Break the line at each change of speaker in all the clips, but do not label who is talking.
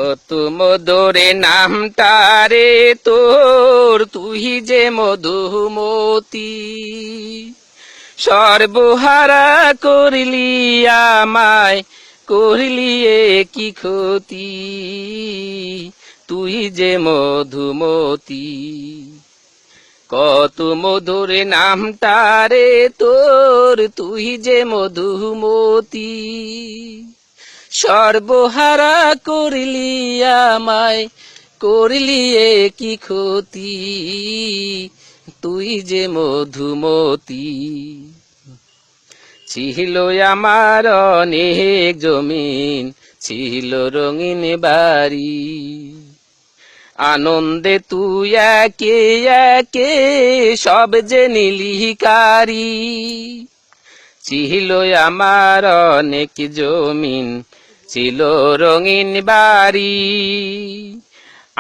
কত মধুরে নামটারে তোর, তুই যে মধুমতি। সর্বহারা করলি আমায়, করলি কি ক্ষতি, তুই যে মধুমতি। কত মধুরে নামটারে তোর, তুই যে মধুমতি। সর্বহারা করলি আমায়, করলি কি ক্ষতি, তুই যে মধুমতি। ছিল আমার অনেক জমিন, ছিল রঙিন বাড়ি, আনন্দে তুই একে একে সব যে নিলিকারি। ছিল আমার অনেক জমিন, ছিল রঙিন বাড়ি,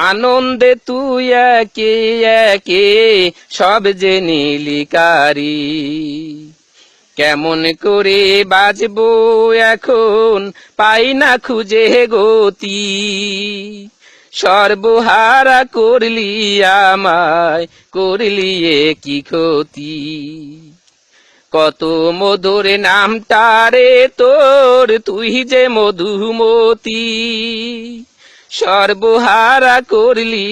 আনন্দে তুই একে একে সব যে নিলিকারি। কেমন করে বাজবো এখন, পাই না খুঁজে গতি, সর্বহারা করলি আমায়, করলি কি ক্ষতি। কত মধুর নামটারে তোর, তুই যে মধুমতি। সর্বহারা করলি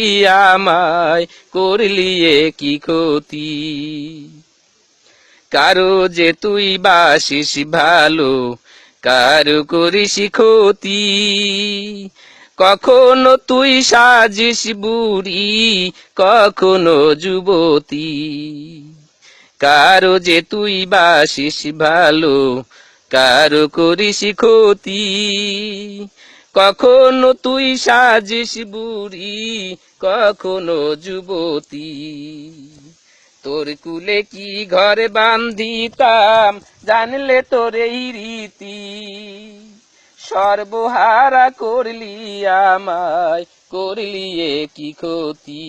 আমায়, করলি কি ক্ষতি। কারো যে তুই বাসিস ভালো, কারো করিস ক্ষতি, কখনো তুই সাজিস বুড়ি, কখনো যুবতী। কারো যে তুই বাসিস ভালো, কারো করিস ক্ষতি, কখনো তুই সাজিস বুড়ি, কখনো যুবতী। তোর কুলে কি ঘর বান্ধিতাম, জানলে তোর এই রীতি, সর্বহারা করলি আমায়, করলি কি ক্ষতি।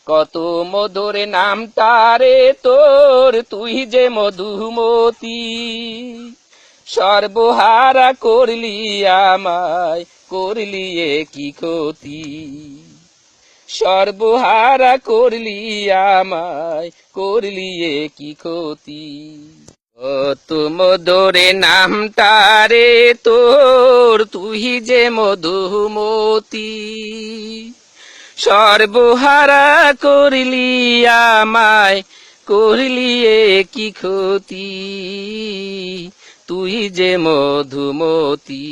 কত মধুর নামটারে তোর, তুই যে মধুমতি। সর্বহারা করলি আমায়, করলি কি ক্ষতি। সর্বহারা করলি আমায়, করলি কি ক্ষতি। কত মধুরে নামটারে তোর, তুই যে মধুমতি। সর্বহারা করলি আমায়, করলি কি ক্ষতি, তুই যে মধুমতি।